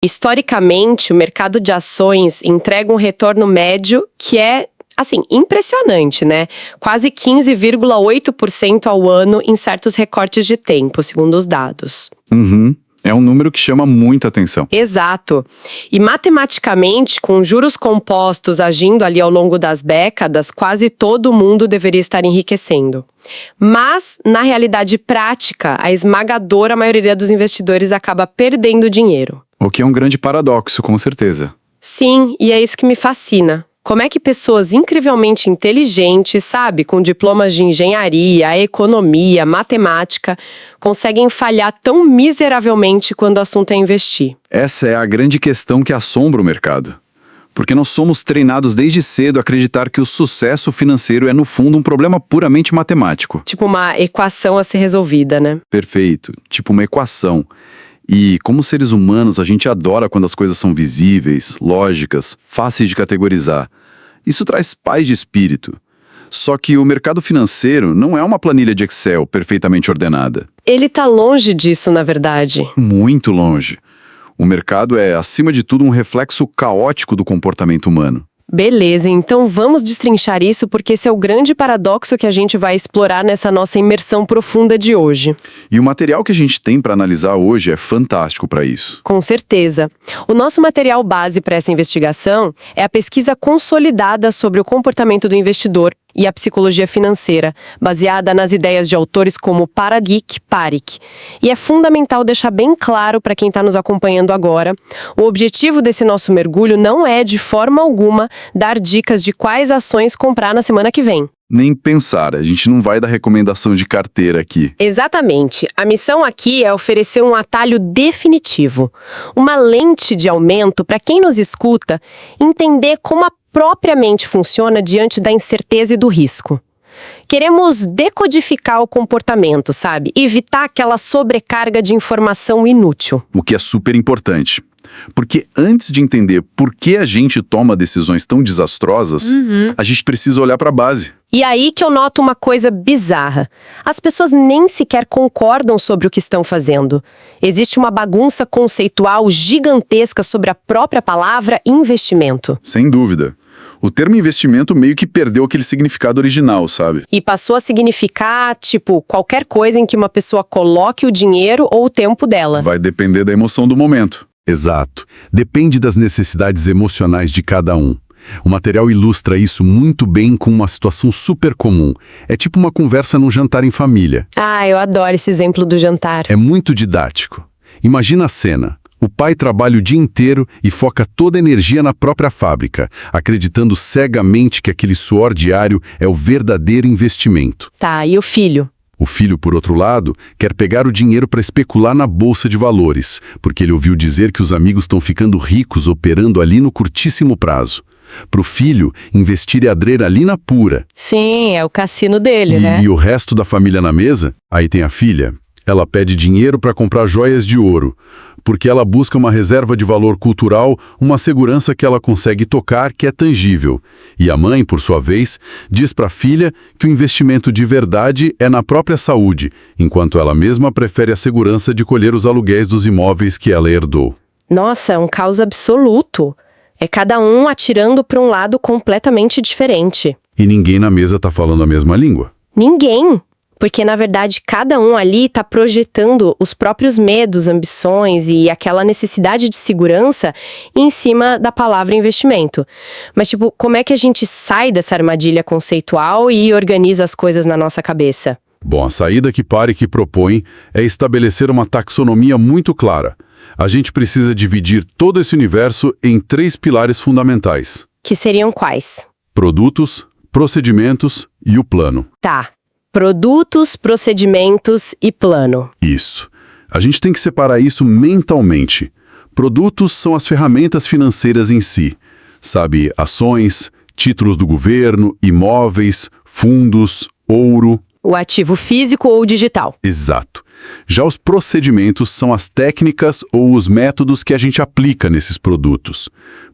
Historicamente, o mercado de ações entrega um retorno médio que é, assim, impressionante, né? Quase 15,8% ao ano em certos recortes de tempo, segundo os dados. Uhum. É um número que chama muita atenção. Exato. E matematicamente, com juros compostos agindo ali ao longo das décadas, quase todo mundo deveria estar enriquecendo. Mas, na realidade prática, a esmagadora maioria dos investidores acaba perdendo dinheiro. O que é um grande paradoxo, com certeza. Sim, e é isso que me fascina. Como é que pessoas incrivelmente inteligentes, sabe, com diplomas de engenharia, economia, matemática, conseguem falhar tão miseravelmente quando o assunto é investir? Essa é a grande questão que assombra o mercado. Porque nós somos treinados desde cedo a acreditar que o sucesso financeiro é, no fundo, um problema puramente matemático. Tipo uma equação a ser resolvida, né? Perfeito. Tipo uma equação. E, como seres humanos, a gente adora quando as coisas são visíveis, lógicas, fáceis de categorizar. Isso traz paz de espírito. Só que o mercado financeiro não é uma planilha de Excel perfeitamente ordenada. Ele tá longe disso, na verdade. Muito longe. O mercado é, acima de tudo, um reflexo caótico do comportamento humano. Beleza, então vamos destrinchar isso porque esse é o grande paradoxo que a gente vai explorar nessa nossa imersão profunda de hoje. E o material que a gente tem para analisar hoje é fantástico para isso. Com certeza. O nosso material base para essa investigação é a pesquisa consolidada sobre o comportamento do investidor e a psicologia financeira, baseada nas ideias de autores como Parageek Parik. E é fundamental deixar bem claro para quem está nos acompanhando agora, o objetivo desse nosso mergulho não é, de forma alguma, dar dicas de quais ações comprar na semana que vem. Nem pensar, a gente não vai dar recomendação de carteira aqui. Exatamente. A missão aqui é oferecer um atalho definitivo, uma lente de aumento para quem nos escuta entender como a própria mente funciona diante da incerteza e do risco. Queremos decodificar o comportamento, sabe? Evitar aquela sobrecarga de informação inútil. O que é super importante. Porque antes de entender por que a gente toma decisões tão desastrosas, a gente precisa olhar para a base. E aí que eu noto uma coisa bizarra. As pessoas nem sequer concordam sobre o que estão fazendo. Existe uma bagunça conceitual gigantesca sobre a própria palavra investimento. Sem dúvida. O termo investimento meio que perdeu aquele significado original, sabe? E passou a significar, tipo, qualquer coisa em que uma pessoa coloque o dinheiro ou o tempo dela. Vai depender da emoção do momento. Exato. Depende das necessidades emocionais de cada um. O material ilustra isso muito bem com uma situação super comum. É tipo uma conversa num jantar em família. Ah, eu adoro esse exemplo do jantar. É muito didático. Imagina a cena. O pai trabalha o dia inteiro e foca toda a energia na própria fábrica, acreditando cegamente que aquele suor diário é o verdadeiro investimento. Tá, e o filho? O filho, por outro lado, quer pegar o dinheiro para especular na bolsa de valores, porque ele ouviu dizer que os amigos estão ficando ricos operando ali no curtíssimo prazo. Para o filho, investir é adrenalina pura. Sim, é o cassino dele, né? E o resto da família na mesa? Aí tem a filha. Ela pede dinheiro para comprar joias de ouro, porque ela busca uma reserva de valor cultural, uma segurança que ela consegue tocar, que é tangível. E a mãe, por sua vez, diz para a filha que o investimento de verdade é na própria saúde, enquanto ela mesma prefere a segurança de colher os aluguéis dos imóveis que ela herdou. Nossa, é um caos absoluto. É cada um atirando para um lado completamente diferente. E ninguém na mesa está falando a mesma língua. Ninguém. Porque, na verdade, cada um ali está projetando os próprios medos, ambições e aquela necessidade de segurança em cima da palavra investimento. Mas, tipo, como é que a gente sai dessa armadilha conceitual e organiza as coisas na nossa cabeça? Bom, a saída que Parik propõe é estabelecer uma taxonomia muito clara. A gente precisa dividir todo esse universo em 3 pilares fundamentais. Que seriam quais? Produtos, procedimentos e o plano. Tá. Produtos, procedimentos e plano. Isso. A gente tem que separar isso mentalmente. Produtos são as ferramentas financeiras em si. Sabe, ações, títulos do governo, imóveis, fundos, ouro. O ativo físico ou digital. Exato. Já os procedimentos são as técnicas ou os métodos que a gente aplica nesses produtos.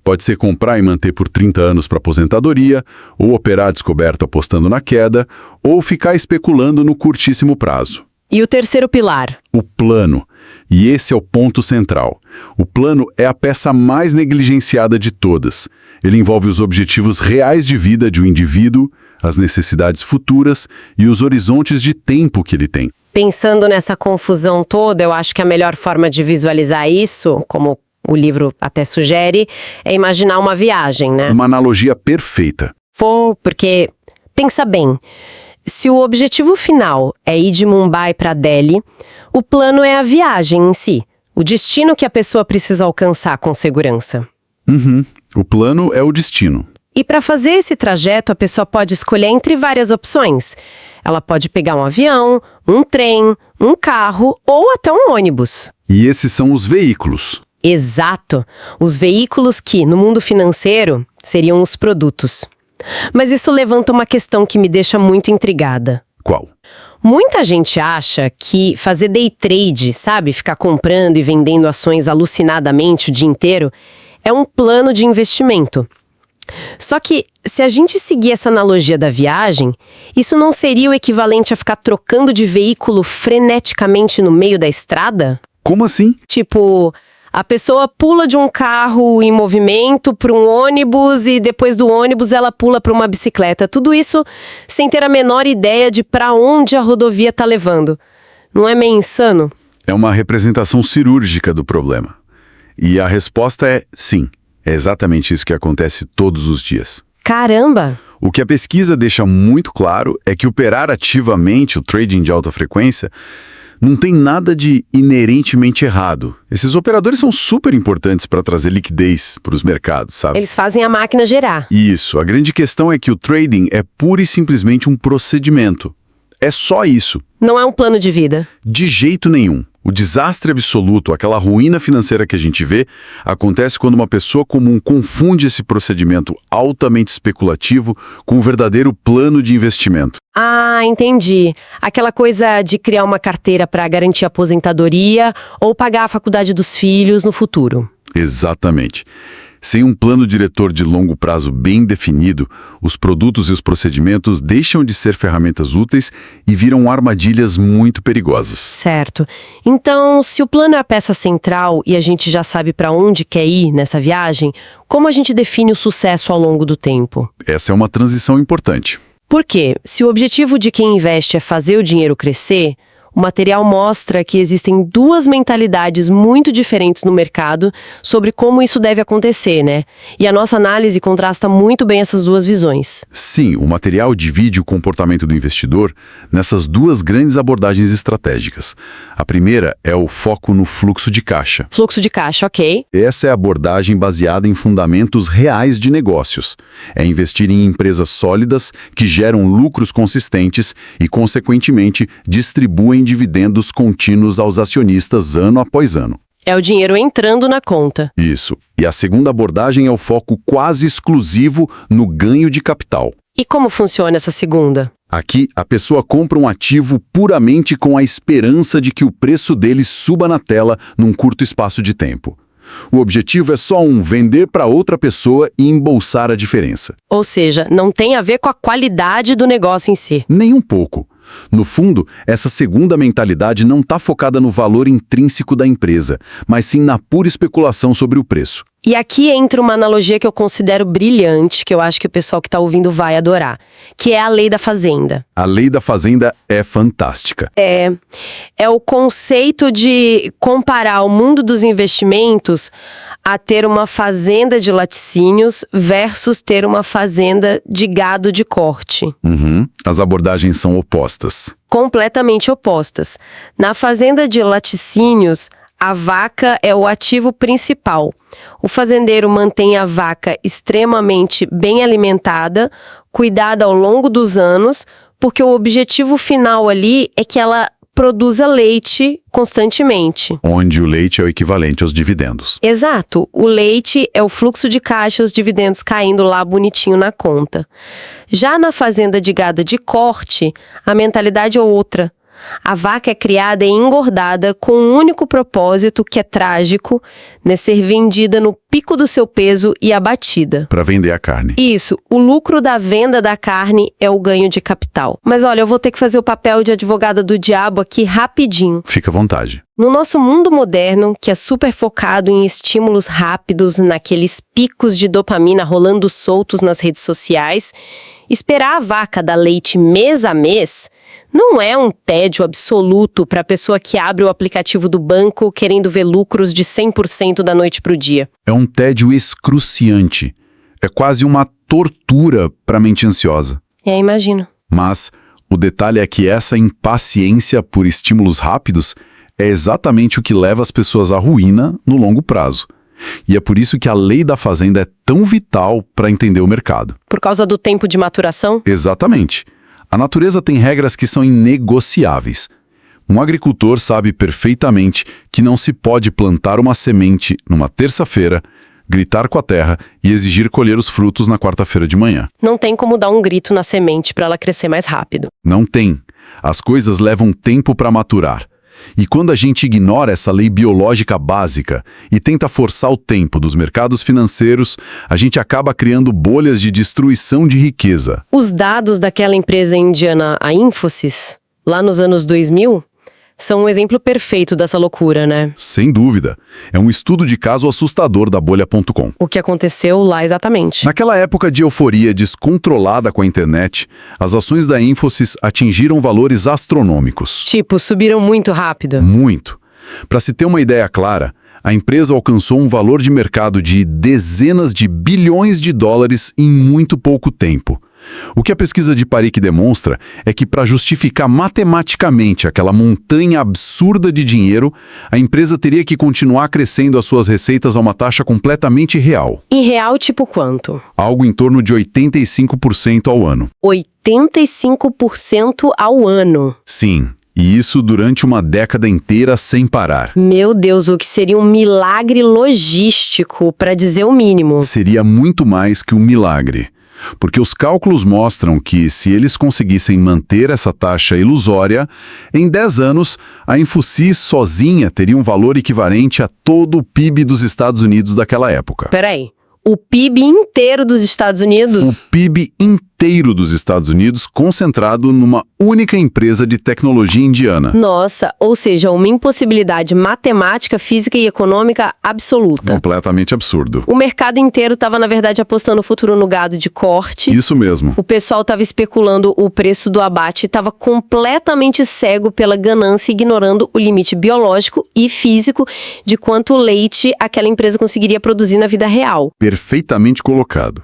Pode ser comprar e manter por 30 anos para aposentadoria, ou operar descoberto apostando na queda, ou ficar especulando no curtíssimo prazo. E o terceiro pilar? O plano. E esse é o ponto central. O plano é a peça mais negligenciada de todas. Ele envolve os objetivos reais de vida de um indivíduo, as necessidades futuras e os horizontes de tempo que ele tem. Pensando nessa confusão toda, eu acho que a melhor forma de visualizar isso, como o livro até sugere, é imaginar uma viagem, né? Uma analogia perfeita. Porque, pensa bem, se o objetivo final é ir de Mumbai para Delhi, o plano é a viagem em si, o destino que a pessoa precisa alcançar com segurança. O plano é o destino. E para fazer esse trajeto, a pessoa pode escolher entre várias opções. Ela pode pegar um avião, um trem, um carro ou até um ônibus. E esses são os veículos. Exato! Os veículos que, no mundo financeiro, seriam os produtos. Mas isso levanta uma questão que me deixa muito intrigada. Qual? Muita gente acha que fazer day trade, sabe, ficar comprando e vendendo ações alucinadamente o dia inteiro, é um plano de investimento. Só que, se a gente seguir essa analogia da viagem, isso não seria o equivalente a ficar trocando de veículo freneticamente no meio da estrada? Como assim? Tipo, a pessoa pula de um carro em movimento para um ônibus e depois do ônibus ela pula para uma bicicleta. Tudo isso sem ter a menor ideia de para onde a rodovia está levando. Não é meio insano? É uma representação cirúrgica do problema. E a resposta é sim. É exatamente isso que acontece todos os dias. Caramba! O que a pesquisa deixa muito claro é que operar ativamente o trading de alta frequência não tem nada de inerentemente errado. Esses operadores são super importantes para trazer liquidez para os mercados, sabe? Eles fazem a máquina gerar. Isso. A grande questão é que o trading é pura e simplesmente um procedimento. É só isso. Não é um plano de vida. De jeito nenhum. O desastre absoluto, aquela ruína financeira que a gente vê, acontece quando uma pessoa comum confunde esse procedimento altamente especulativo com um verdadeiro plano de investimento. Ah, entendi. Aquela coisa de criar uma carteira para garantir a aposentadoria ou pagar a faculdade dos filhos no futuro. Exatamente. Sem um plano diretor de longo prazo bem definido, os produtos e os procedimentos deixam de ser ferramentas úteis e viram armadilhas muito perigosas. Certo. Então, se o plano é a peça central e a gente já sabe para onde quer ir nessa viagem, como a gente define o sucesso ao longo do tempo? Essa é uma transição importante. Por quê? Se o objetivo de quem investe é fazer o dinheiro crescer, o material mostra que existem duas mentalidades muito diferentes no mercado sobre como isso deve acontecer, né? E a nossa análise contrasta muito bem essas duas visões. Sim, o material divide o comportamento do investidor nessas duas grandes abordagens estratégicas. A primeira é o foco no fluxo de caixa. Fluxo de caixa, ok. Essa é a abordagem baseada em fundamentos reais de negócios. É investir em empresas sólidas que geram lucros consistentes e, consequentemente, distribuem dividendos contínuos aos acionistas ano após ano. É o dinheiro entrando na conta. Isso. E a segunda abordagem é o foco quase exclusivo no ganho de capital. E como funciona essa segunda? Aqui, a pessoa compra um ativo puramente com a esperança de que o preço dele suba na tela num curto espaço de tempo. O objetivo é só vender para outra pessoa e embolsar a diferença. Ou seja, não tem a ver com a qualidade do negócio em si. Nem um pouco. No fundo, essa segunda mentalidade não está focada no valor intrínseco da empresa, mas sim na pura especulação sobre o preço. E aqui entra uma analogia que eu considero brilhante, que eu acho que o pessoal que está ouvindo vai adorar, que é a lei da fazenda. A lei da fazenda é fantástica. É o conceito de comparar o mundo dos investimentos a ter uma fazenda de laticínios versus ter uma fazenda de gado de corte. As abordagens são opostas. Completamente opostas. Na fazenda de laticínios, a vaca é o ativo principal. O fazendeiro mantém a vaca extremamente bem alimentada, cuidada ao longo dos anos, porque o objetivo final ali é que ela produza leite constantemente. Onde o leite é o equivalente aos dividendos. Exato. O leite é o fluxo de caixa, os dividendos caindo lá bonitinho na conta. Já na fazenda de gado de corte, a mentalidade é outra. A vaca é criada e engordada com um único propósito que é trágico, né? Ser vendida no pico do seu peso e abatida. Para vender a carne. Isso, o lucro da venda da carne é o ganho de capital. Mas olha, eu vou ter que fazer o papel de advogada do diabo aqui rapidinho. Fica à vontade. No nosso mundo moderno, que é super focado em estímulos rápidos, naqueles picos de dopamina rolando soltos nas redes sociais, esperar a vaca dar leite mês a mês não é um tédio absoluto para a pessoa que abre o aplicativo do banco querendo ver lucros de 100% da noite para o dia. É um tédio excruciante. É quase uma tortura para a mente ansiosa. Imagino. Mas o detalhe é que essa impaciência por estímulos rápidos é exatamente o que leva as pessoas à ruína no longo prazo. E é por isso que a lei da fazenda é tão vital para entender o mercado. Por causa do tempo de maturação? Exatamente. A natureza tem regras que são inegociáveis. Um agricultor sabe perfeitamente que não se pode plantar uma semente numa terça-feira, gritar com a terra e exigir colher os frutos na quarta-feira de manhã. Não tem como dar um grito na semente para ela crescer mais rápido. Não tem. As coisas levam tempo para maturar. E quando a gente ignora essa lei biológica básica e tenta forçar o tempo dos mercados financeiros, a gente acaba criando bolhas de destruição de riqueza. Os dados daquela empresa indiana, a Infosys, lá nos anos 2000, são um exemplo perfeito dessa loucura, né? Sem dúvida. É um estudo de caso assustador da Bolha.com. O que aconteceu lá exatamente. Naquela época de euforia descontrolada com a internet, as ações da Infosys atingiram valores astronômicos. Tipo, subiram muito rápido. Muito. Para se ter uma ideia clara, a empresa alcançou um valor de mercado de dezenas de bilhões de dólares em muito pouco tempo. O que a pesquisa de Parik demonstra é que para justificar matematicamente aquela montanha absurda de dinheiro, a empresa teria que continuar crescendo as suas receitas a uma taxa completamente real. Em real, tipo quanto? Algo em torno de 85% ao ano. 85% ao ano? Sim. E isso durante uma década inteira sem parar. Meu Deus, o que seria um milagre logístico, para dizer o mínimo. Seria muito mais que um milagre. Porque os cálculos mostram que, se eles conseguissem manter essa taxa ilusória, em 10 anos, a Infosys sozinha teria um valor equivalente a todo o PIB dos Estados Unidos daquela época. Peraí, o PIB inteiro dos Estados Unidos? O PIB inteiro dos Estados Unidos concentrado numa única empresa de tecnologia indiana. Nossa, ou seja, uma impossibilidade matemática, física e econômica absoluta. Completamente absurdo. O mercado inteiro estava, na verdade, apostando o futuro no gado de corte. Isso mesmo. O pessoal estava especulando o preço do abate e estava completamente cego pela ganância, ignorando o limite biológico e físico de quanto leite aquela empresa conseguiria produzir na vida real. Perfeitamente colocado.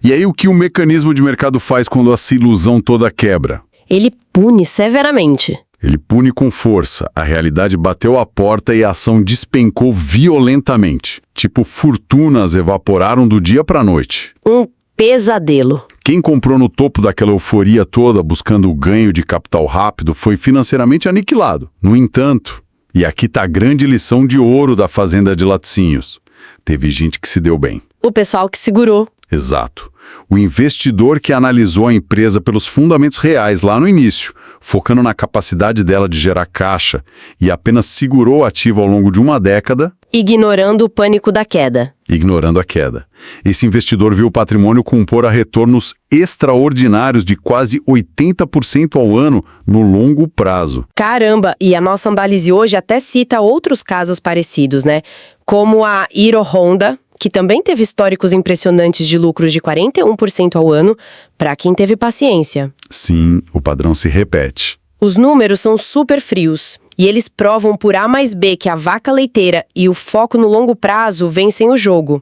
E aí o que o mecanismo de mercado faz quando essa ilusão toda quebra? Ele pune severamente. Ele pune com força. A realidade bateu a porta e a ação despencou violentamente. Tipo, fortunas evaporaram do dia para a noite. Um pesadelo. Quem comprou no topo daquela euforia toda buscando o ganho de capital rápido foi financeiramente aniquilado. No entanto, e aqui tá a grande lição de ouro da fazenda de laticínios, teve gente que se deu bem. O pessoal que segurou. Exato. O investidor que analisou a empresa pelos fundamentos reais lá no início, focando na capacidade dela de gerar caixa e apenas segurou o ativo ao longo de uma década, ignorando o pânico da queda. Ignorando a queda. Esse investidor viu o patrimônio compor a retornos extraordinários de quase 80% ao ano no longo prazo. Caramba, e a nossa análise hoje até cita outros casos parecidos, né? Como a Hiro Honda, que também teve históricos impressionantes de lucros de 41% ao ano, para quem teve paciência. Sim, o padrão se repete. Os números são super frios, e eles provam por A mais B que a vaca leiteira e o foco no longo prazo vencem o jogo.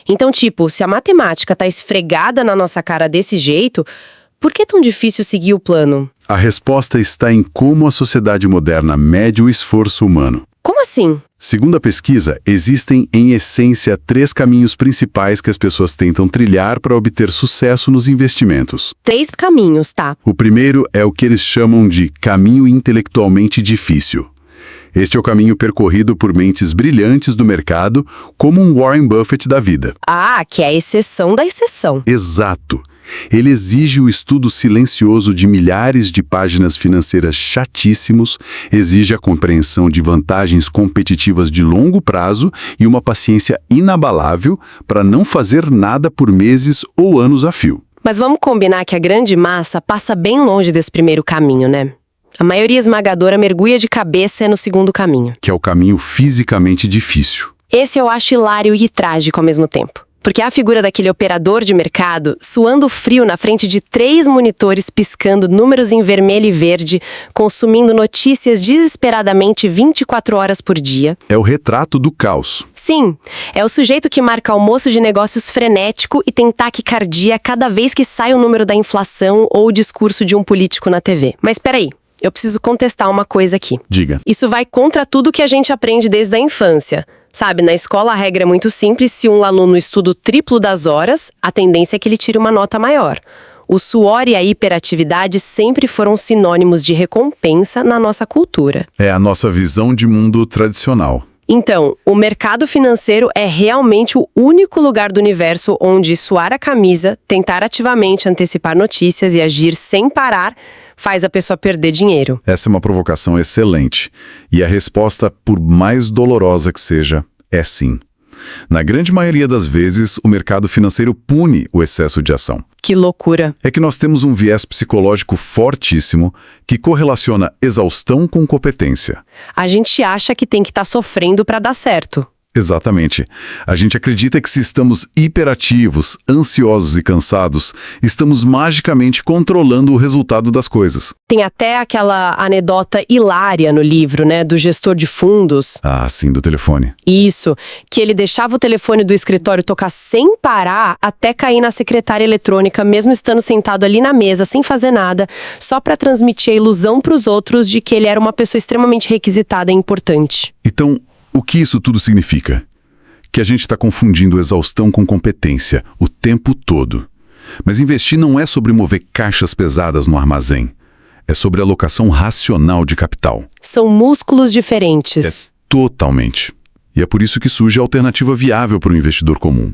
Então, tipo, se a matemática tá esfregada na nossa cara desse jeito, por que é tão difícil seguir o plano? A resposta está em como a sociedade moderna mede o esforço humano. Como assim? Segundo a pesquisa, existem, em essência, 3 caminhos principais que as pessoas tentam trilhar para obter sucesso nos investimentos. 3 caminhos, tá? O primeiro é o que eles chamam de caminho intelectualmente difícil. Este é o caminho percorrido por mentes brilhantes do mercado, como um Warren Buffett da vida. Ah, que é a exceção da exceção. Exato. Ele exige o estudo silencioso de milhares de páginas financeiras chatíssimos, exige a compreensão de vantagens competitivas de longo prazo e uma paciência inabalável para não fazer nada por meses ou anos a fio. Mas vamos combinar que a grande massa passa bem longe desse primeiro caminho, né? A maioria esmagadora mergulha de cabeça no segundo caminho. Que é o caminho fisicamente difícil. Esse eu acho hilário e trágico ao mesmo tempo. Porque a figura daquele operador de mercado, suando frio na frente de 3 monitores piscando números em vermelho e verde, consumindo notícias desesperadamente 24 horas por dia. É o retrato do caos. Sim, é o sujeito que marca almoço de negócios frenético e tem taquicardia cada vez que sai o número da inflação ou o discurso de um político na TV. Mas peraí, eu preciso contestar uma coisa aqui. Diga. Isso vai contra tudo que a gente aprende desde a infância. Sabe, na escola a regra é muito simples, se um aluno estuda o triplo das horas, a tendência é que ele tire uma nota maior. O suor e a hiperatividade sempre foram sinônimos de recompensa na nossa cultura. É a nossa visão de mundo tradicional. Então, o mercado financeiro é realmente o único lugar do universo onde suar a camisa, tentar ativamente antecipar notícias e agir sem parar faz a pessoa perder dinheiro. Essa é uma provocação excelente. E a resposta, por mais dolorosa que seja, é sim. Na grande maioria das vezes, o mercado financeiro pune o excesso de ação. Que loucura. É que nós temos um viés psicológico fortíssimo que correlaciona exaustão com competência. A gente acha que tem que estar sofrendo para dar certo. Exatamente. A gente acredita que se estamos hiperativos, ansiosos e cansados, estamos magicamente controlando o resultado das coisas. Tem até aquela anedota hilária no livro, né, do gestor de fundos. Ah, sim, do telefone. Isso, que ele deixava o telefone do escritório tocar sem parar até cair na secretária eletrônica, mesmo estando sentado ali na mesa, sem fazer nada, só para transmitir a ilusão para os outros de que ele era uma pessoa extremamente requisitada e importante. Então, o que isso tudo significa? Que a gente está confundindo exaustão com competência o tempo todo. Mas investir não é sobre mover caixas pesadas no armazém. É sobre alocação racional de capital. São músculos diferentes. Totalmente. E é por isso que surge a alternativa viável para o investidor comum.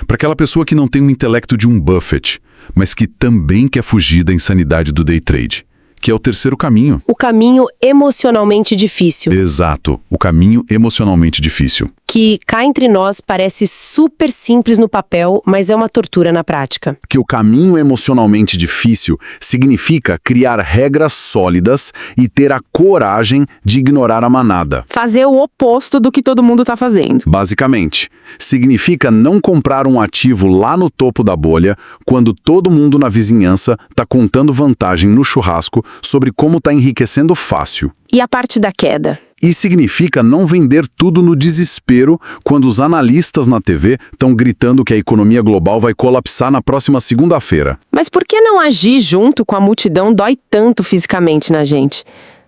Para aquela pessoa que não tem o intelecto de um Buffett, mas que também quer fugir da insanidade do day trade. Que é o terceiro caminho. O caminho emocionalmente difícil. Exato, o caminho emocionalmente difícil. Que, cá entre nós, parece super simples no papel, mas é uma tortura na prática. Que o caminho emocionalmente difícil significa criar regras sólidas e ter a coragem de ignorar a manada. Fazer o oposto do que todo mundo está fazendo. Basicamente, significa não comprar um ativo lá no topo da bolha quando todo mundo na vizinhança está contando vantagem no churrasco sobre como está enriquecendo fácil. E a parte da queda? E significa não vender tudo no desespero quando os analistas na TV estão gritando que a economia global vai colapsar na próxima segunda-feira. Mas por que não agir junto com a multidão dói tanto fisicamente na gente?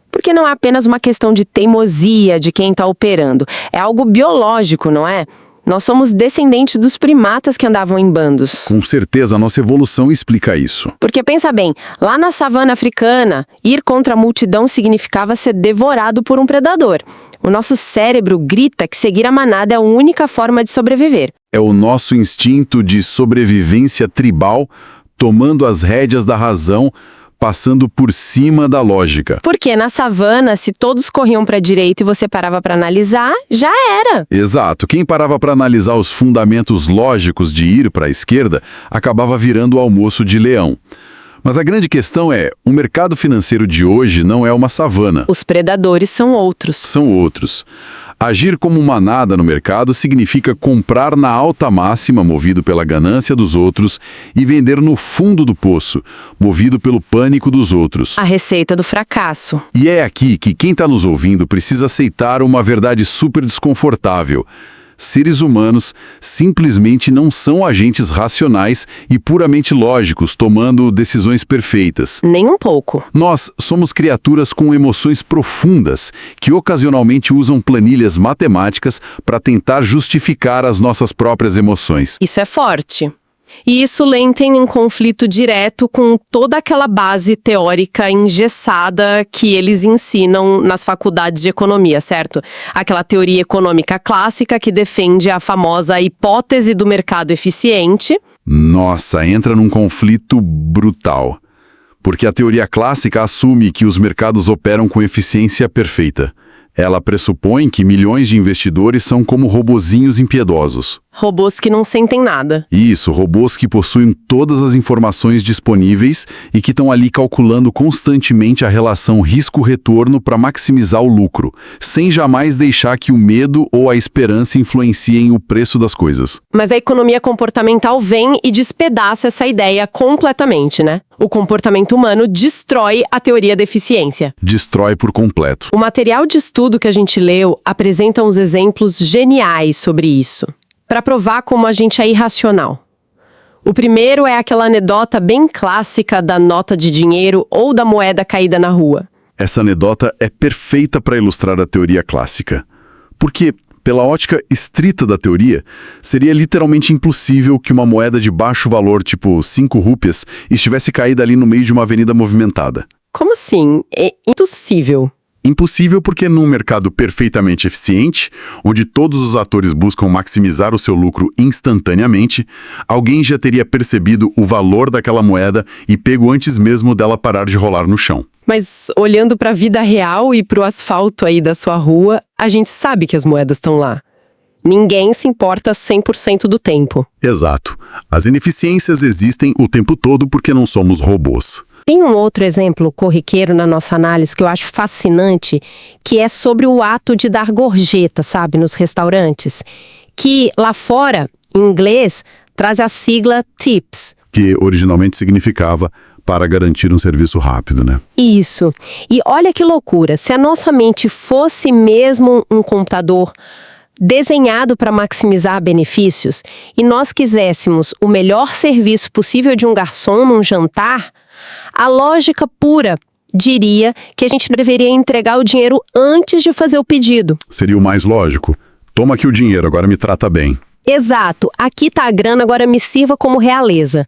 Porque não é apenas uma questão de teimosia de quem está operando. É algo biológico, não é? Nós somos descendentes dos primatas que andavam em bandos. Com certeza, a nossa evolução explica isso. Porque pensa bem, lá na savana africana, ir contra a multidão significava ser devorado por um predador. O nosso cérebro grita que seguir a manada é a única forma de sobreviver. É o nosso instinto de sobrevivência tribal tomando as rédeas da razão, passando por cima da lógica. Porque na savana, se todos corriam para a direita e você parava para analisar, já era. Exato. Quem parava para analisar os fundamentos lógicos de ir para a esquerda acabava virando o almoço de leão. Mas a grande questão é, o mercado financeiro de hoje não é uma savana. Os predadores são outros. São outros. Agir como manada no mercado significa comprar na alta máxima, movido pela ganância dos outros, e vender no fundo do poço, movido pelo pânico dos outros. A receita do fracasso. E é aqui que quem está nos ouvindo precisa aceitar uma verdade super desconfortável. Seres humanos simplesmente não são agentes racionais e puramente lógicos, tomando decisões perfeitas. Nem um pouco. Nós somos criaturas com emoções profundas, que ocasionalmente usam planilhas matemáticas para tentar justificar as nossas próprias emoções. Isso é forte. E isso entra em conflito direto com toda aquela base teórica engessada que eles ensinam nas faculdades de economia, certo? Aquela teoria econômica clássica que defende a famosa hipótese do mercado eficiente. Nossa, entra num conflito brutal. Porque a teoria clássica assume que os mercados operam com eficiência perfeita. Ela pressupõe que milhões de investidores são como robozinhos impiedosos. Robôs que não sentem nada. Isso, robôs que possuem todas as informações disponíveis e que estão ali calculando constantemente a relação risco-retorno para maximizar o lucro, sem jamais deixar que o medo ou a esperança influenciem o preço das coisas. Mas a economia comportamental vem e despedaça essa ideia completamente, né? O comportamento humano destrói a teoria da eficiência. Destrói por completo. O material de estudo que a gente leu apresenta uns exemplos geniais sobre isso, para provar como a gente é irracional. O primeiro é aquela anedota bem clássica da nota de dinheiro ou da moeda caída na rua. Essa anedota é perfeita para ilustrar a teoria clássica. Porque, pela ótica estrita da teoria, seria literalmente impossível que uma moeda de baixo valor, tipo 5 rúpias, estivesse caída ali no meio de uma avenida movimentada. Como assim? É impossível. Impossível porque num mercado perfeitamente eficiente, onde todos os atores buscam maximizar o seu lucro instantaneamente, alguém já teria percebido o valor daquela moeda e pego antes mesmo dela parar de rolar no chão. Mas olhando para a vida real e para o asfalto aí da sua rua, a gente sabe que as moedas estão lá. Ninguém se importa 100% do tempo. Exato. As ineficiências existem o tempo todo porque não somos robôs. Tem um outro exemplo corriqueiro na nossa análise que eu acho fascinante, que é sobre o ato de dar gorjeta, sabe, nos restaurantes. Que lá fora, em inglês, traz a sigla TIPS. Que originalmente significava para garantir um serviço rápido, né? Isso. E olha que loucura, se a nossa mente fosse mesmo um computador desenhado para maximizar benefícios e nós quiséssemos o melhor serviço possível de um garçom num jantar, a lógica pura diria que a gente deveria entregar o dinheiro antes de fazer o pedido. Seria o mais lógico. Toma aqui o dinheiro, agora me trata bem. Exato. Aqui tá a grana, agora me sirva como realeza.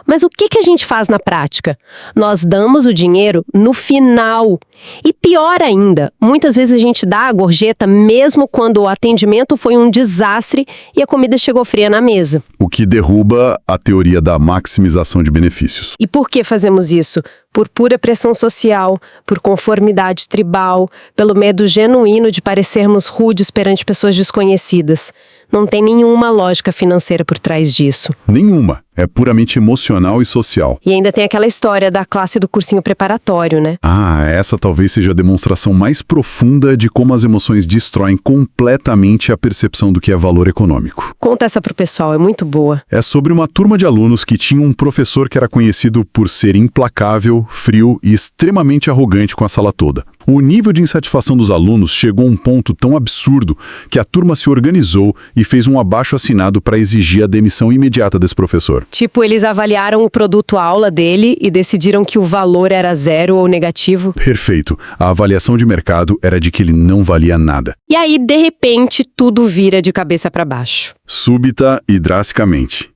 Mas o que a gente faz na prática? Nós damos o dinheiro no final. E pior ainda, muitas vezes a gente dá a gorjeta mesmo quando o atendimento foi um desastre e a comida chegou fria na mesa. O que derruba a teoria da maximização de benefícios. E por que fazemos isso? Por pura pressão social, por conformidade tribal, pelo medo genuíno de parecermos rudes perante pessoas desconhecidas. Não tem nenhuma lógica financeira por trás disso. Nenhuma. É puramente emocional e social. E ainda tem aquela história da classe do cursinho preparatório, né? Ah, essa talvez seja a demonstração mais profunda de como as emoções destroem completamente a percepção do que é valor econômico. Conta essa pro pessoal, é muito boa. É sobre uma turma de alunos que tinha um professor que era conhecido por ser implacável, frio e extremamente arrogante com a sala toda. O nível de insatisfação dos alunos chegou a um ponto tão absurdo que a turma se organizou e fez um abaixo-assinado para exigir a demissão imediata desse professor. Tipo, eles avaliaram o produto aula dele e decidiram que o valor era 0 ou negativo. Perfeito. A avaliação de mercado era de que ele não valia nada. E aí, de repente, tudo vira de cabeça para baixo. Súbita e drasticamente.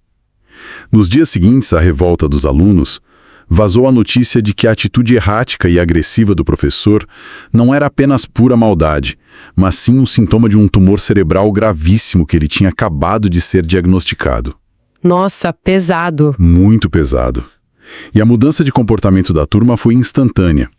Nos dias seguintes à revolta dos alunos, vazou a notícia de que a atitude errática e agressiva do professor não era apenas pura maldade, mas sim um sintoma de um tumor cerebral gravíssimo que ele tinha acabado de ser diagnosticado. Nossa, pesado. Muito pesado. E a mudança de comportamento da turma foi instantânea.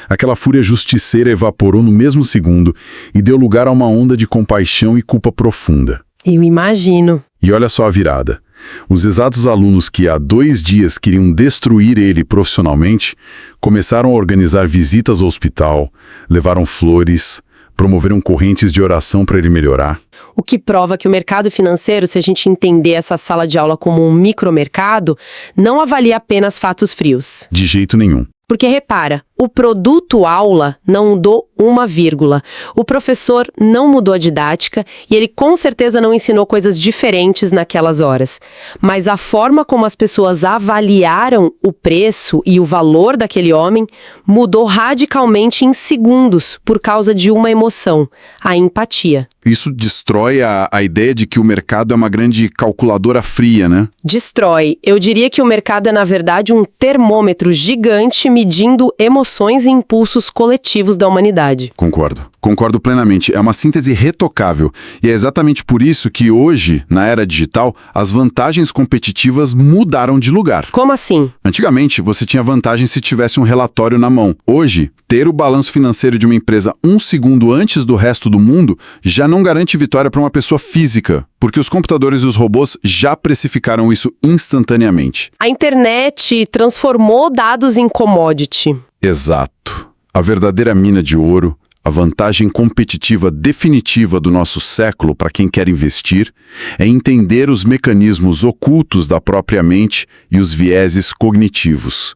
Aquela fúria justiceira evaporou no mesmo segundo e deu lugar a uma onda de compaixão e culpa profunda. Eu imagino. E olha só a virada. Os exatos alunos que há 2 dias queriam destruir ele profissionalmente começaram a organizar visitas ao hospital, levaram flores, promoveram correntes de oração para ele melhorar. O que prova que o mercado financeiro, se a gente entender essa sala de aula como um micromercado, não avalia apenas fatos frios. De jeito nenhum. Porque repara, o produto aula não mudou uma vírgula. O professor não mudou a didática e ele com certeza não ensinou coisas diferentes naquelas horas. Mas a forma como as pessoas avaliaram o preço e o valor daquele homem mudou radicalmente em segundos por causa de uma emoção, a empatia. Isso destrói a ideia de que o mercado é uma grande calculadora fria, né? Destrói. Eu diria que o mercado é, na verdade, um termômetro gigante medindo emoções e impulsos coletivos da humanidade. Concordo plenamente. É uma síntese retocável. E é exatamente por isso que hoje, na era digital, as vantagens competitivas mudaram de lugar. Como assim? Antigamente, você tinha vantagem se tivesse um relatório na mão. Hoje, ter o balanço financeiro de uma empresa um segundo antes do resto do mundo já não garante vitória para uma pessoa física, porque os computadores e os robôs já precificaram isso instantaneamente. A internet transformou dados em commodity. Exato. A verdadeira mina de ouro, a vantagem competitiva definitiva do nosso século para quem quer investir, é entender os mecanismos ocultos da própria mente e os vieses cognitivos.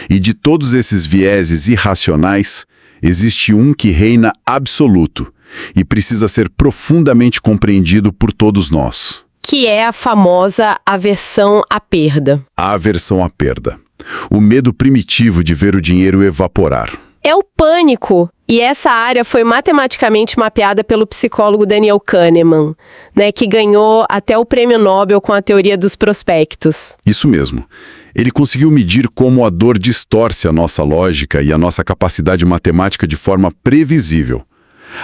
E de todos esses vieses irracionais, existe um que reina absoluto e precisa ser profundamente compreendido por todos nós. Que é a famosa aversão à perda. A aversão à perda. O medo primitivo de ver o dinheiro evaporar. É o pânico. E essa área foi matematicamente mapeada pelo psicólogo Daniel Kahneman, né, que ganhou até o prêmio Nobel com a teoria dos prospectos. Isso mesmo. Ele conseguiu medir como a dor distorce a nossa lógica e a nossa capacidade matemática de forma previsível.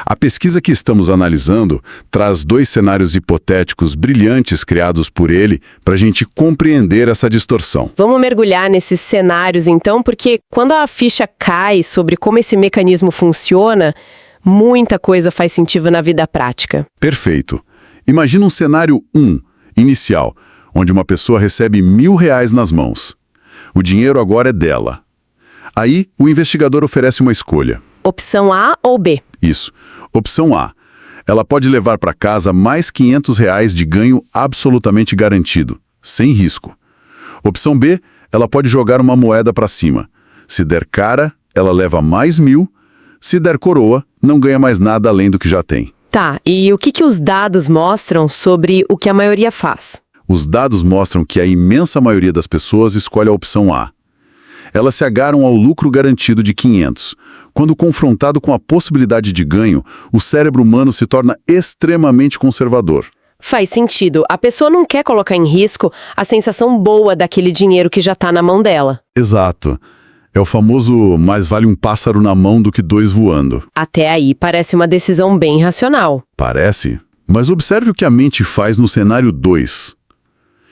A pesquisa que estamos analisando traz 2 cenários hipotéticos brilhantes criados por ele para a gente compreender essa distorção. Vamos mergulhar nesses cenários então, porque quando a ficha cai sobre como esse mecanismo funciona, muita coisa faz sentido na vida prática. Perfeito. Imagina um cenário 1, inicial, onde uma pessoa recebe R$1.000 nas mãos. O dinheiro agora é dela. Aí, o investigador oferece uma escolha. Opção A ou B? Isso. Opção A. Ela pode levar para casa mais R$500 de ganho absolutamente garantido, sem risco. Opção B. Ela pode jogar uma moeda para cima. Se der cara, ela leva mais 1.000. Se der coroa, não ganha mais nada além do que já tem. Tá, e o que os dados mostram sobre o que a maioria faz? Os dados mostram que a imensa maioria das pessoas escolhe a opção A. Elas se agarram ao lucro garantido de 500. Quando confrontado com a possibilidade de ganho, o cérebro humano se torna extremamente conservador. Faz sentido. A pessoa não quer colocar em risco a sensação boa daquele dinheiro que já está na mão dela. Exato. É o famoso mais vale um pássaro na mão do que 2 voando. Até aí parece uma decisão bem racional. Parece. Mas observe o que a mente faz no cenário 2.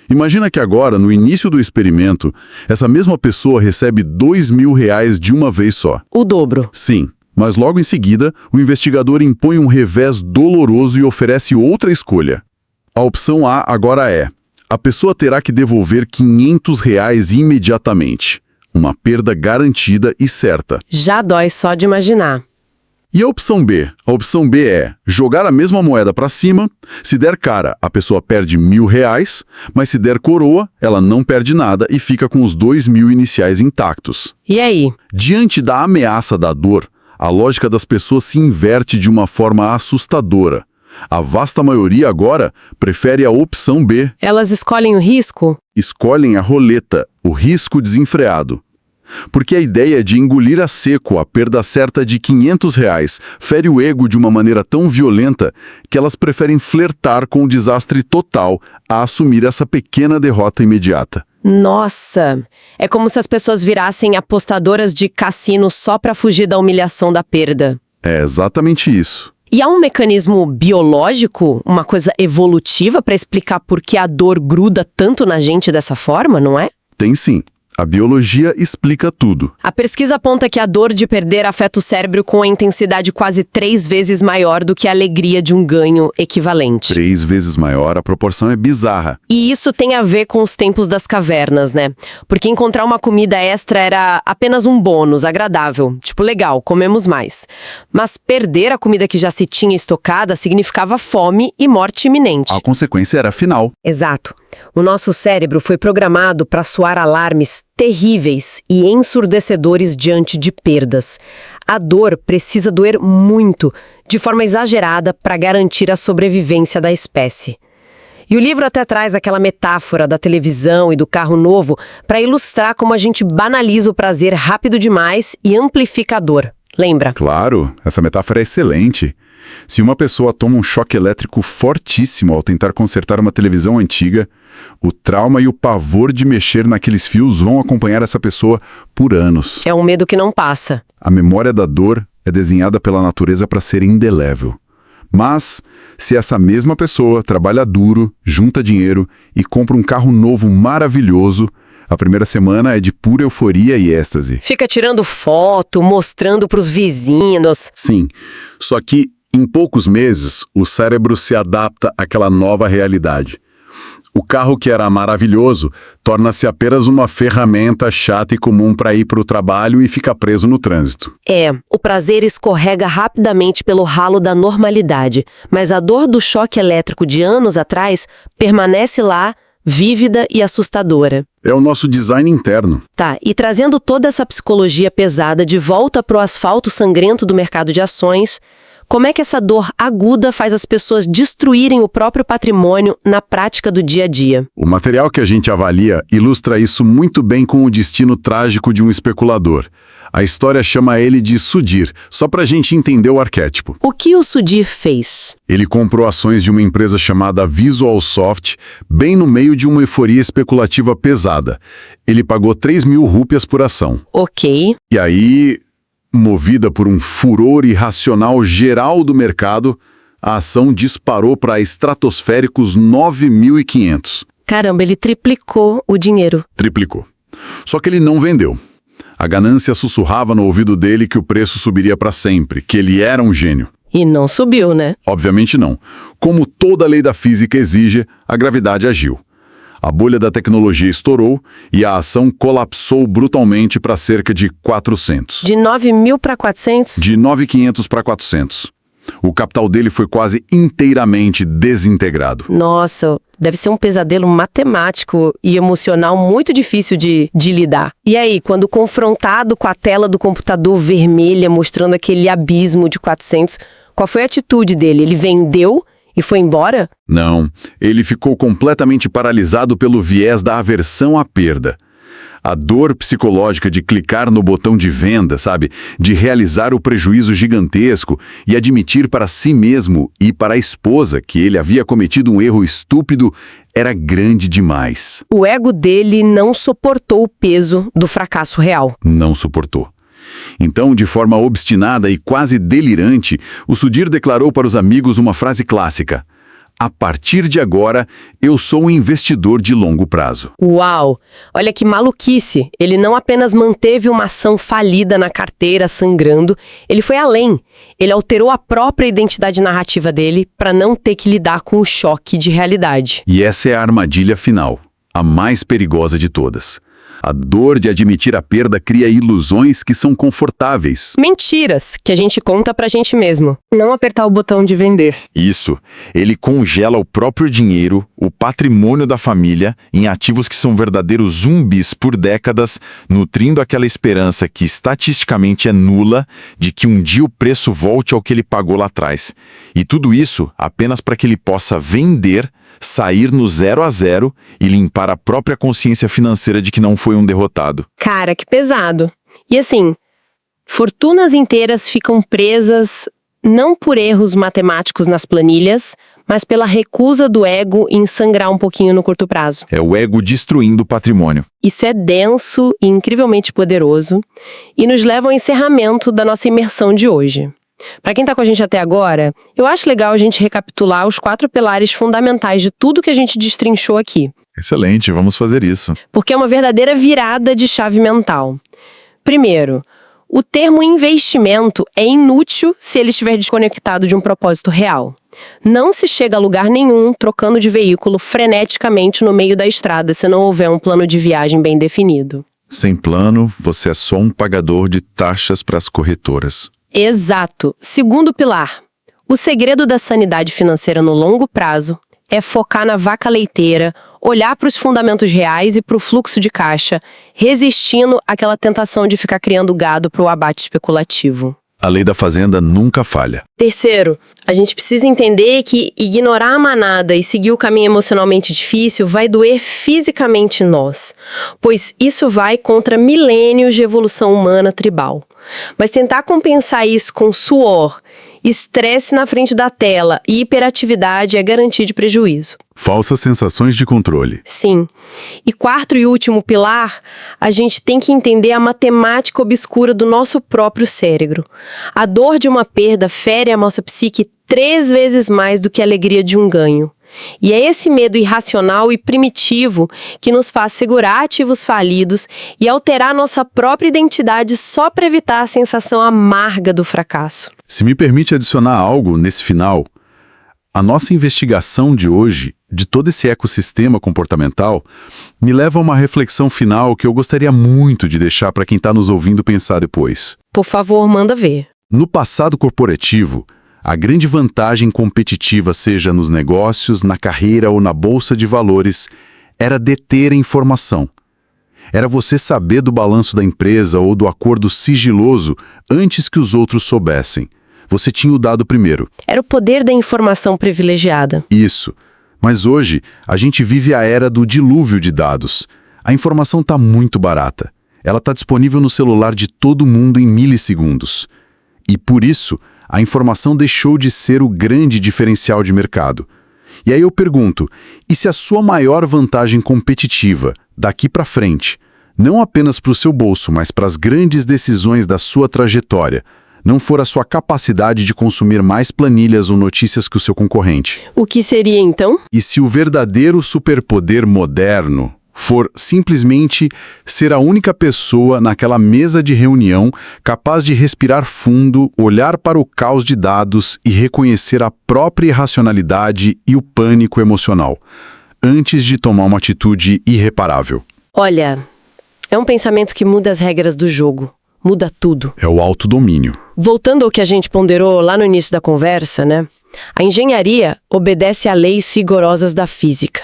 Imagina que agora, no início do experimento, essa mesma pessoa recebe R$2.000 de uma vez só. O dobro. Sim, mas logo em seguida, o investigador impõe um revés doloroso e oferece outra escolha. A opção A agora é: a pessoa terá que devolver R$500 imediatamente. Uma perda garantida e certa. Já dói só de imaginar. E a opção B? A opção B é jogar a mesma moeda para cima. Se der cara, a pessoa perde R$1.000, mas se der coroa, ela não perde nada e fica com os 2.000 iniciais intactos. E aí? Diante da ameaça da dor, a lógica das pessoas se inverte de uma forma assustadora. A vasta maioria agora prefere a opção B. Elas escolhem o risco? Escolhem a roleta, o risco desenfreado. Porque a ideia de engolir a seco a perda certa de R$500 fere o ego de uma maneira tão violenta que elas preferem flertar com o desastre total a assumir essa pequena derrota imediata. Nossa! É como se as pessoas virassem apostadoras de cassino só para fugir da humilhação da perda. É exatamente isso. E há um mecanismo biológico, uma coisa evolutiva para explicar por que a dor gruda tanto na gente dessa forma, não é? Tem sim. A biologia explica tudo. A pesquisa aponta que a dor de perder afeta o cérebro com a intensidade quase 3 vezes maior do que a alegria de um ganho equivalente. 3 vezes maior, a proporção é bizarra. E isso tem a ver com os tempos das cavernas, né? Porque encontrar uma comida extra era apenas um bônus agradável. Tipo, legal, comemos mais. Mas perder a comida que já se tinha estocada significava fome e morte iminente. A consequência era final. Exato. O nosso cérebro foi programado para soar alarmes terríveis e ensurdecedores diante de perdas. A dor precisa doer muito, de forma exagerada, para garantir a sobrevivência da espécie. E o livro até traz aquela metáfora da televisão e do carro novo para ilustrar como a gente banaliza o prazer rápido demais e amplifica a dor. Lembra? Claro, essa metáfora é excelente. Se uma pessoa toma um choque elétrico fortíssimo ao tentar consertar uma televisão antiga, o trauma e o pavor de mexer naqueles fios vão acompanhar essa pessoa por anos. É um medo que não passa. A memória da dor é desenhada pela natureza para ser indelével. Mas, se essa mesma pessoa trabalha duro, junta dinheiro e compra um carro novo maravilhoso, a primeira semana é de pura euforia e êxtase. Fica tirando foto, mostrando pros vizinhos. Sim, só que em poucos meses o cérebro se adapta àquela nova realidade. O carro que era maravilhoso torna-se apenas uma ferramenta chata e comum para ir para o trabalho e fica preso no trânsito. O prazer escorrega rapidamente pelo ralo da normalidade, mas a dor do choque elétrico de anos atrás permanece lá, vívida e assustadora. É o nosso design interno. Tá, e trazendo toda essa psicologia pesada de volta pro asfalto sangrento do mercado de ações, como é que essa dor aguda faz as pessoas destruírem o próprio patrimônio na prática do dia a dia? O material que a gente avalia ilustra isso muito bem com o destino trágico de um especulador. A história chama ele de Sudhir, só pra gente entender o arquétipo. O que o Sudhir fez? Ele comprou ações de uma empresa chamada VisualSoft, bem no meio de uma euforia especulativa pesada. Ele pagou 3.000 rúpias por ação. Ok. E aí, movida por um furor irracional geral do mercado, a ação disparou para estratosféricos 9.500. Caramba, ele triplicou o dinheiro. Triplicou. Só que ele não vendeu. A ganância sussurrava no ouvido dele que o preço subiria para sempre, que ele era um gênio. E não subiu, né? Obviamente não. Como toda lei da física exige, a gravidade agiu. A bolha da tecnologia estourou e a ação colapsou brutalmente para cerca de 400. De 9.000 para 400? De 9.500 para 400. O capital dele foi quase inteiramente desintegrado. Nossa, deve ser um pesadelo matemático e emocional muito difícil de lidar. E aí, quando confrontado com a tela do computador vermelha mostrando aquele abismo de 400, qual foi a atitude dele? Ele vendeu e foi embora? Não, ele ficou completamente paralisado pelo viés da aversão à perda. A dor psicológica de clicar no botão de venda, sabe? De realizar o prejuízo gigantesco e admitir para si mesmo e para a esposa que ele havia cometido um erro estúpido era grande demais. O ego dele não suportou o peso do fracasso real. Não suportou. Então, de forma obstinada e quase delirante, o Sudhir declarou para os amigos uma frase clássica: "A partir de agora, eu sou um investidor de longo prazo." Uau! Olha que maluquice! Ele não apenas manteve uma ação falida na carteira sangrando, ele foi além. Ele alterou a própria identidade narrativa dele para não ter que lidar com o choque de realidade. E essa é a armadilha final, a mais perigosa de todas. A dor de admitir a perda cria ilusões que são confortáveis. Mentiras que a gente conta pra gente mesmo. Não apertar o botão de vender. Isso. Ele congela o próprio dinheiro, o patrimônio da família, em ativos que são verdadeiros zumbis por décadas, nutrindo aquela esperança que estatisticamente é nula de que um dia o preço volte ao que ele pagou lá atrás. E tudo isso apenas para que ele possa vender, sair no 0 a 0 e limpar a própria consciência financeira de que não foi um derrotado. Cara, que pesado. E assim, fortunas inteiras ficam presas não por erros matemáticos nas planilhas, mas pela recusa do ego em sangrar um pouquinho no curto prazo. É o ego destruindo o patrimônio. Isso é denso e incrivelmente poderoso e nos leva ao encerramento da nossa imersão de hoje. Para quem está com a gente até agora, eu acho legal a gente recapitular os 4 pilares fundamentais de tudo que a gente destrinchou aqui. Excelente, vamos fazer isso. Porque é uma verdadeira virada de chave mental. Primeiro, o termo investimento é inútil se ele estiver desconectado de um propósito real. Não se chega a lugar nenhum trocando de veículo freneticamente no meio da estrada se não houver um plano de viagem bem definido. Sem plano, você é só um pagador de taxas para as corretoras. Exato. Segundo pilar, o segredo da sanidade financeira no longo prazo é focar na vaca leiteira, olhar para os fundamentos reais e para o fluxo de caixa, resistindo àquela tentação de ficar criando gado para o abate especulativo. A lei da fazenda nunca falha. Terceiro, a gente precisa entender que ignorar a manada e seguir o caminho emocionalmente difícil vai doer fisicamente em nós, pois isso vai contra milênios de evolução humana tribal. Mas tentar compensar isso com suor Estresse na frente da tela e hiperatividade é garantia de prejuízo. Falsas sensações de controle. Sim. E quarto e último pilar, a gente tem que entender a matemática obscura do nosso próprio cérebro. A dor de uma perda fere a nossa psique 3 vezes mais do que a alegria de um ganho. E é esse medo irracional e primitivo que nos faz segurar ativos falidos e alterar nossa própria identidade só para evitar a sensação amarga do fracasso. Se me permite adicionar algo nesse final, a nossa investigação de hoje, de todo esse ecossistema comportamental, me leva a uma reflexão final que eu gostaria muito de deixar para quem está nos ouvindo pensar depois. Por favor, manda ver. No passado corporativo, a grande vantagem competitiva, seja nos negócios, na carreira ou na bolsa de valores, era deter a informação. Era você saber do balanço da empresa ou do acordo sigiloso antes que os outros soubessem. Você tinha o dado primeiro. Era o poder da informação privilegiada. Isso. Mas hoje, a gente vive a era do dilúvio de dados. A informação está muito barata. Ela está disponível no celular de todo mundo em milissegundos. E por isso, a informação deixou de ser o grande diferencial de mercado. E aí eu pergunto, e se a sua maior vantagem competitiva, daqui para frente, não apenas para o seu bolso, mas para as grandes decisões da sua trajetória, não for a sua capacidade de consumir mais planilhas ou notícias que o seu concorrente? O que seria, então? E se o verdadeiro superpoder moderno for simplesmente ser a única pessoa naquela mesa de reunião capaz de respirar fundo, olhar para o caos de dados e reconhecer a própria irracionalidade e o pânico emocional, antes de tomar uma atitude irreparável? Olha, é um pensamento que muda as regras do jogo. Muda tudo. É o autodomínio. Voltando ao que a gente ponderou lá no início da conversa, né? A engenharia obedece a leis rigorosas da física.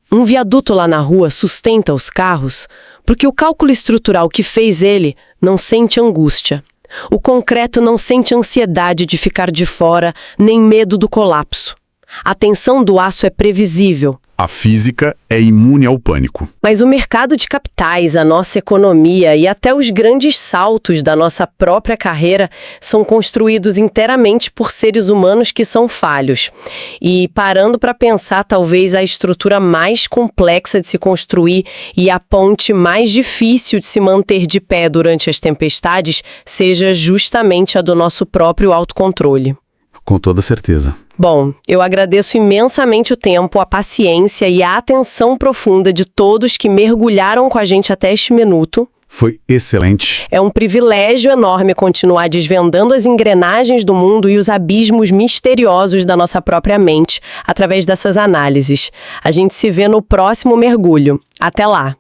Um viaduto lá na rua sustenta os carros porque o cálculo estrutural que fez ele não sente angústia. O concreto não sente ansiedade de ficar de fora, nem medo do colapso. A tensão do aço é previsível. A física é imune ao pânico. Mas o mercado de capitais, a nossa economia e até os grandes saltos da nossa própria carreira são construídos inteiramente por seres humanos que são falhos. E parando para pensar, talvez a estrutura mais complexa de se construir e a ponte mais difícil de se manter de pé durante as tempestades seja justamente a do nosso próprio autocontrole. Com toda certeza. Bom, eu agradeço imensamente o tempo, a paciência e a atenção profunda de todos que mergulharam com a gente até este minuto. Foi excelente. É um privilégio enorme continuar desvendando as engrenagens do mundo e os abismos misteriosos da nossa própria mente através dessas análises. A gente se vê no próximo mergulho. Até lá!